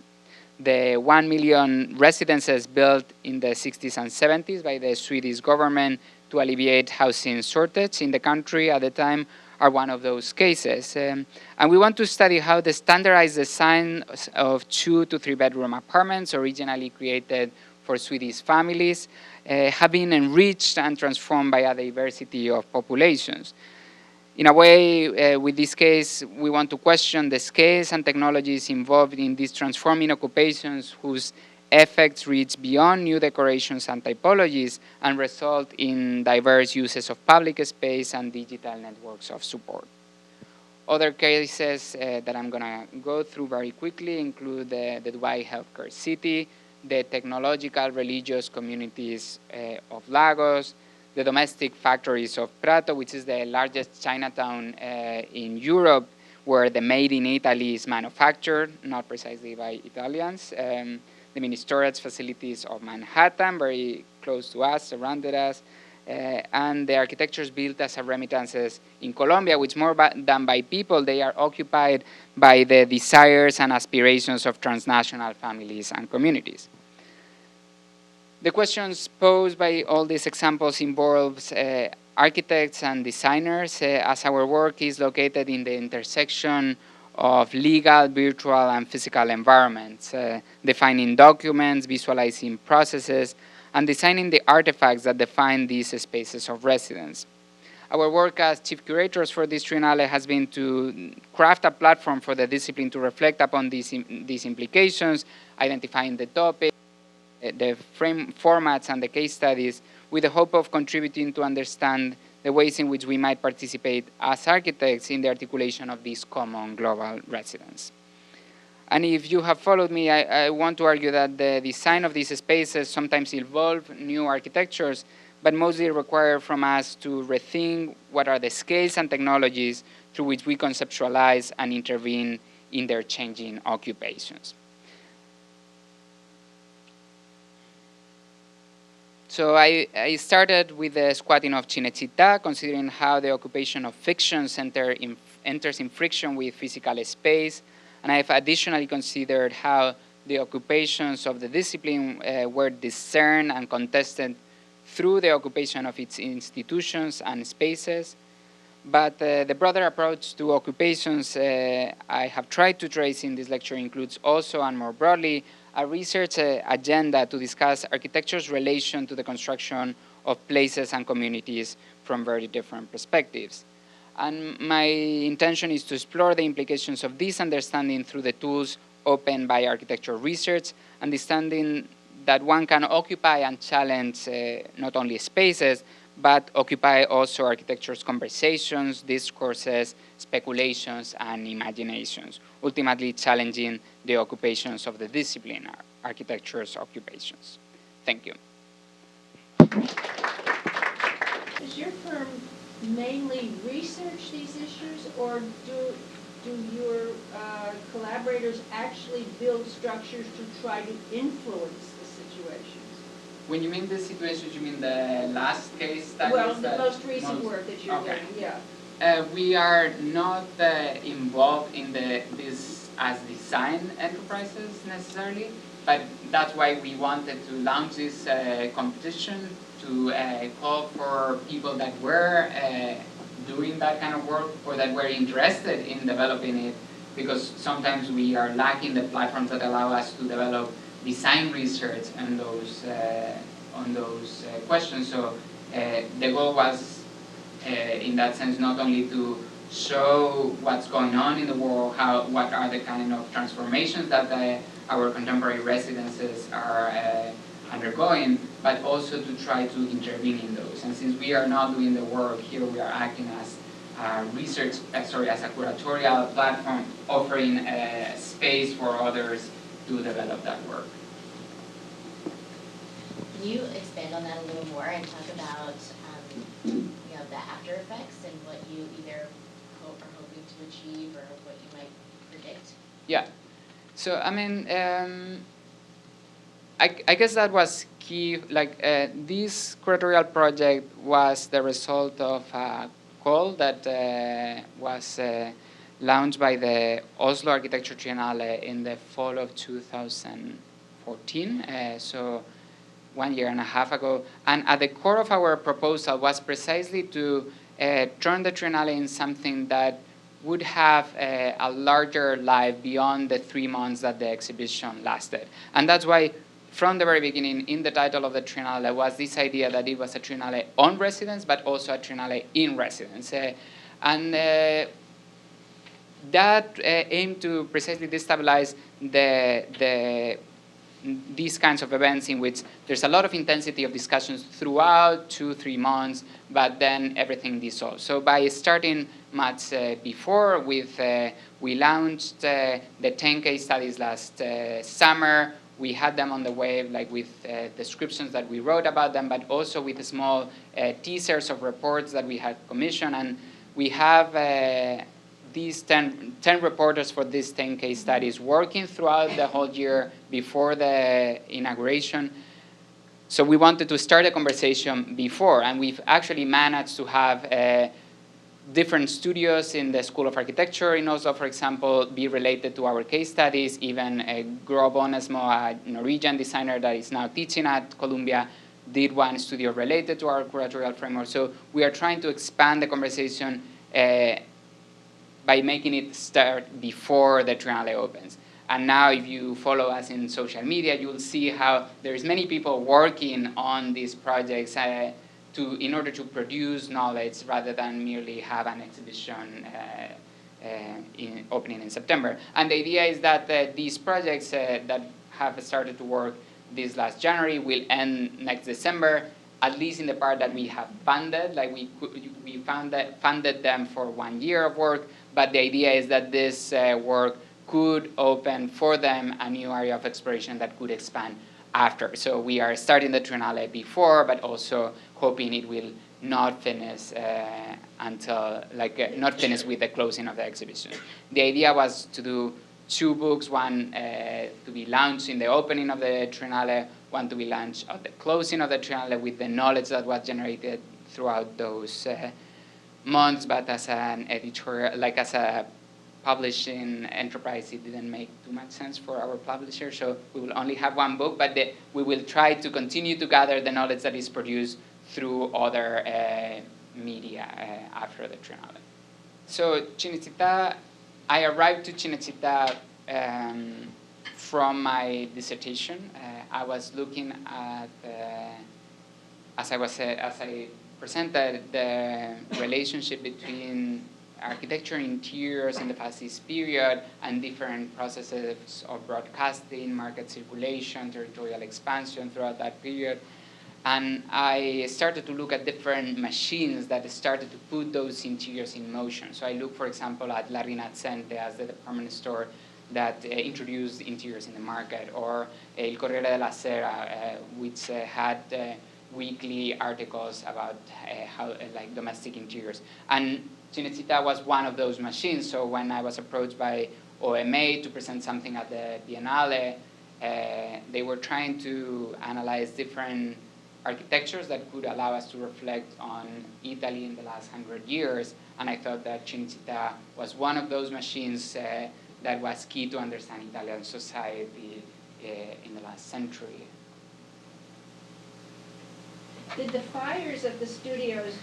The 1 million residences built in the 60s and 70s by the Swedish government to alleviate housing shortage in the country at the time are one of those cases. And we want to study how the standardized design of 2 to 3 bedroom apartments originally created for Swedish families have been enriched and transformed by a diversity of populations. In a way, with this case, we want to question the scales and technologies involved in these transforming occupations whose effects reach beyond new decorations and typologies and result in diverse uses of public space and digital networks of support. Other cases that I'm going to go through very quickly include the Dubai Healthcare City, the technological religious communities of Lagos, the domestic factories of Prato, which is the largest Chinatown in Europe, where the made in Italy is manufactured, not precisely by Italians. The mini storage facilities of Manhattan, very close to us, surrounded us. And the architectures built as remittances in Colombia, which more than by people, they are occupied by the desires and aspirations of transnational families and communities. The questions posed by all these examples involves architects and designers, as our work is located in the intersection of legal, virtual, and physical environments, defining documents, visualizing processes, and designing the artifacts that define these spaces of residence. Our work as chief curators for this Triennale has been to craft a platform for the discipline to reflect upon these implications, identifying the topic, the frame formats, and the case studies, with the hope of contributing to understand the ways in which we might participate as architects in the articulation of this common global residence. And if you have followed me, I want to argue that the design of these spaces sometimes involve new architectures, but mostly require from us to rethink what are the scales and technologies through which we conceptualize and intervene in their changing occupations. So I started with the squatting of Cinecittà, considering how the occupation of fictions enters in friction with physical space. And I've additionally considered how the occupations of the discipline were discerned and contested through the occupation of its institutions and spaces. But the broader approach to occupations I have tried to trace in this lecture includes also, and more broadly, a research agenda to discuss architecture's relation to the construction of places and communities from very different perspectives. And my intention is to explore the implications of this understanding through the tools opened by architecture research, understanding that one can occupy and challenge not only spaces, but occupy also architecture's conversations, discourses, speculations, and imaginations, ultimately challenging the occupations of the discipline, architecture's occupations. Thank you. Does your firm mainly research these issues, or do your collaborators actually build structures to try to influence the situations? When you mean the situations, you mean the last case studies? Well, the most recent work that you're doing, yeah. We are not involved in this as design enterprises necessarily, but that's why we wanted to launch this competition to call for people that were doing that kind of work or that were interested in developing it, because sometimes we are lacking the platforms that allow us to develop design research on those questions. So the goal was, in that sense, not only to show what's going on in the world, what are the kind of transformations that our contemporary residences are undergoing, but also to try to intervene in those. And since we are not doing the work here, we are acting as a research, as a curatorial platform, offering space for others to develop that work. Can you expand on that a little more and talk about the after effects and what you either are hoping to achieve or what you might predict? Yeah. So, I mean, I guess that was key. Like, this curatorial project was the result of a call that was launched by the Oslo Architecture Triennale in the fall of 2014. So 1.5 years ago. And at the core of our proposal was precisely to turn the Triennale in something that would have a larger life beyond the 3 months that the exhibition lasted. And that's why, from the very beginning, in the title of the Triennale was this idea that it was a Triennale on residence, but also a Triennale in residence. And that aimed to precisely destabilize the these kinds of events in which there's a lot of intensity of discussions throughout 2-3 months, but then everything dissolves. So by starting much before, we launched the 10 case studies last summer. We had them on the web, like with descriptions that we wrote about them, but also with small teasers of reports that we had commissioned. And we have these 10 reporters for these 10 case studies working throughout the whole year before the inauguration. So we wanted to start a conversation before, and we've actually managed to have different studios in the School of Architecture in Oslo, for example, be related to our case studies. Even Gro Bonesmo, a Norwegian designer that is now teaching at Columbia, did one studio related to our curatorial framework. So we are trying to expand the conversation by making it start before the Triennale opens. And now if you follow us in social media, you'll see how there's many people working on these projects in order to produce knowledge rather than merely have an exhibition opening in September. And the idea is that these projects that have started to work this last January will end next December, at least in the part that we have funded. Like we funded them for 1 year of work, but the idea is that this work could open for them a new area of exploration that could expand after. So we are starting the Triennale before, but also hoping it will not finish until, not finish with the closing of the exhibition. The idea was to do 2 books, one to be launched in the opening of the Triennale, one to be launched at the closing of the Triennale with the knowledge that was generated throughout those months, but as an editorial, as a publishing enterprise, it didn't make too much sense for our publisher, so we will only have 1 book, but we will try to continue to gather the knowledge that is produced through other media after the Triennale. So Cinecittà, I arrived to Cinecittà from my dissertation. I was looking at, as I presented, the relationship between architecture interiors in the fascist period and different processes of broadcasting, market circulation, territorial expansion throughout that period. And I started to look at different machines that started to put those interiors in motion. So I looked, for example, at La Rinascente as the department store that introduced interiors in the market, or Il Corriere della Sera, which had weekly articles about how domestic interiors. And Cinecittà was one of those machines. So when I was approached by OMA to present something at the Biennale, they were trying to analyze different architectures that could allow us to reflect on Italy in the last 100 years. And I thought that Cinecittà was one of those machines that was key to understand Italian society in the last century. Did the fires at the studios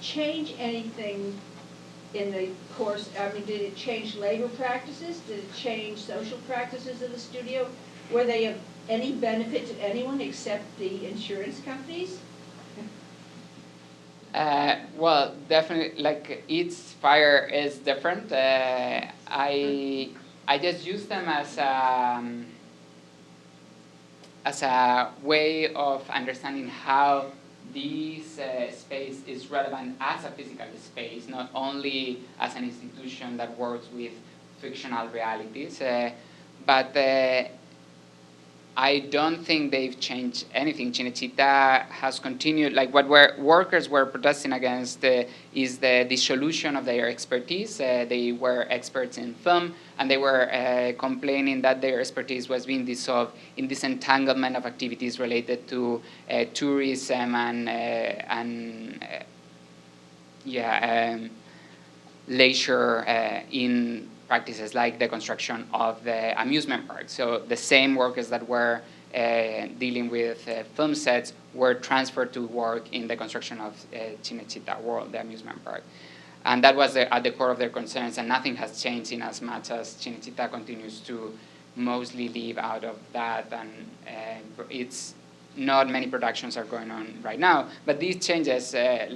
change anything in the course? I mean, did it change labor practices? Did it change social practices of the studio? Were they of any benefit to anyone except the insurance companies? Well, definitely, each fire is different. I just use them as a way of understanding how this space is relevant as a physical space, not only as an institution that works with fictional realities, but I don't think they've changed anything. Cinecittà has continued, what workers were protesting against is the dissolution of their expertise. They were experts in film, and they were complaining that their expertise was being dissolved in this entanglement of activities related to tourism and leisure in practices like the construction of the amusement park. So the same workers that were dealing with film sets were transferred to work in the construction of Cinecittà World, the amusement park. And that was at the core of their concerns, and nothing has changed in as much as Cinecittà continues to mostly live out of that, and it's not many productions are going on right now. But these changes a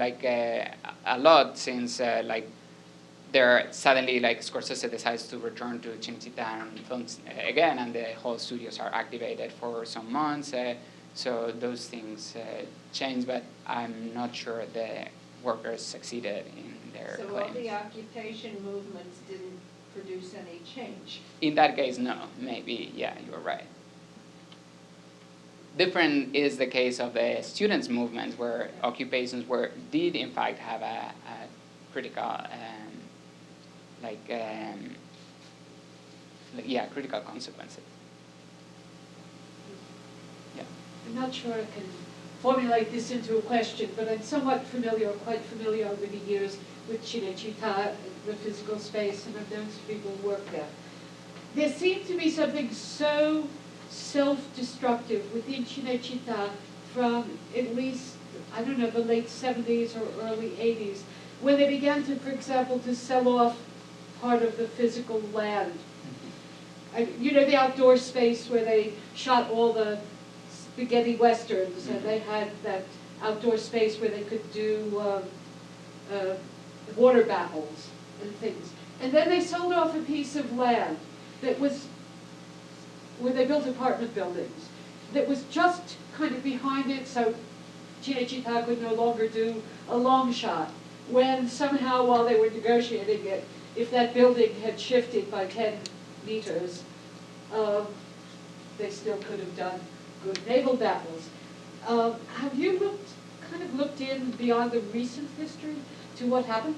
lot since there suddenly, like, Scorsese decides to return to Cinecittà and films again, and the whole studios are activated for some months. So those things change, but I'm not sure the workers succeeded in their So claims. all the occupation movements didn't produce any change? In that case, no. Maybe, yeah, you're right. Different is the case of the students' movements, where occupations did in fact have a critical, critical consequences. Yeah. I'm not sure I can formulate this into a question, but I'm somewhat familiar, or quite familiar over the years, with Cinecittà, the physical space, and I've known some people who work there. There seemed to be something so self-destructive within Cinecittà from at least, I don't know, the late 70s or early 80s, when they began to, for example, to sell off part of the physical land. You know, the outdoor space where they shot all the spaghetti westerns, and they had that outdoor space where they could do water battles and things. And then they sold off a piece of land that was, where they built apartment buildings, that was just kind of behind it, so Cinecittà could no longer do a long shot. When somehow, while they were negotiating it, if that building had shifted by 10 meters, they still could have done good naval battles. Have you looked in beyond the recent history to what happened?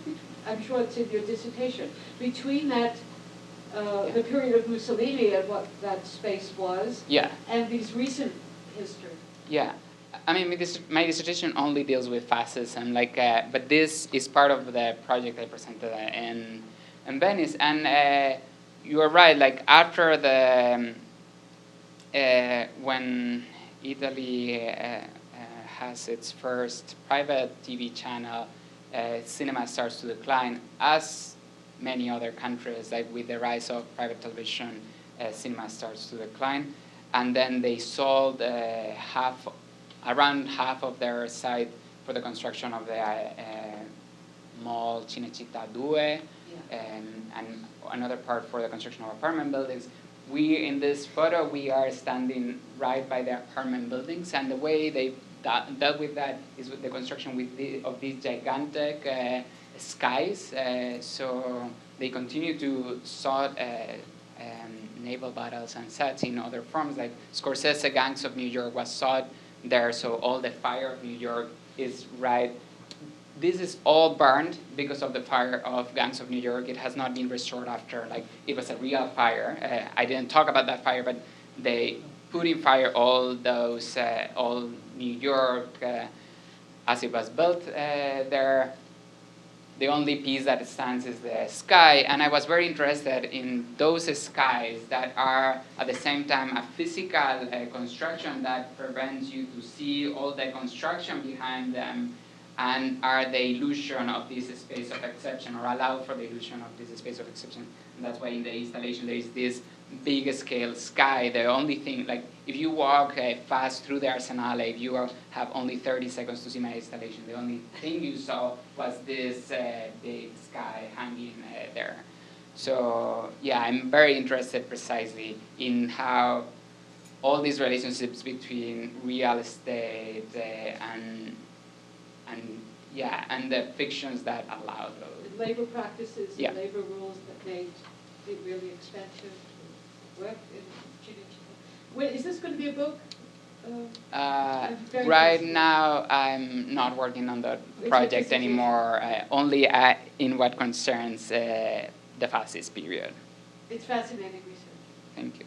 I'm sure it's in your dissertation, between that the period of Mussolini and what that space was, and these recent history. Yeah, I mean, my dissertation only deals with fascism, but this is part of the project I presented in Venice, and you are right. Like, after the when Italy has its first private TV channel, cinema starts to decline, as many other countries. Like, with the rise of private television, cinema starts to decline, and then they sold around half of their site for the construction of the mall Cinecittà 2, and another part for the construction of apartment buildings. In this photo, we are standing right by the apartment buildings, and the way they dealt with that is with the construction of these gigantic skies. So they continue to sort naval battles and sets in other forms. Like Scorsese Gangs of New York was shot there, so all the fire of New York is right. This is all burned because of the fire of Gangs of New York. It has not been restored after, like, it was a real fire. I didn't talk about that fire, but they put in fire all those, all New York as it was built there. The only piece that stands is the sky, and I was very interested in those skies that are at the same time a physical construction that prevents you to see all the construction behind them, and are the illusion of this space of exception, or allow for the illusion of this space of exception. And that's why in the installation there is this big scale sky. The only thing, like, if you walk fast through the Arsenale, if you have only 30 seconds to see my installation, the only thing you saw was this big sky hanging there. So yeah, I'm very interested precisely in how all these relationships between real estate and the fictions that allow those. Labor practices Yeah. and labor rules that made it really expensive to work in Cinecittà. Wait, is this going to be a book? Right now, I'm not working on the project anymore, only in what concerns the fascist period. It's fascinating research. Thank you.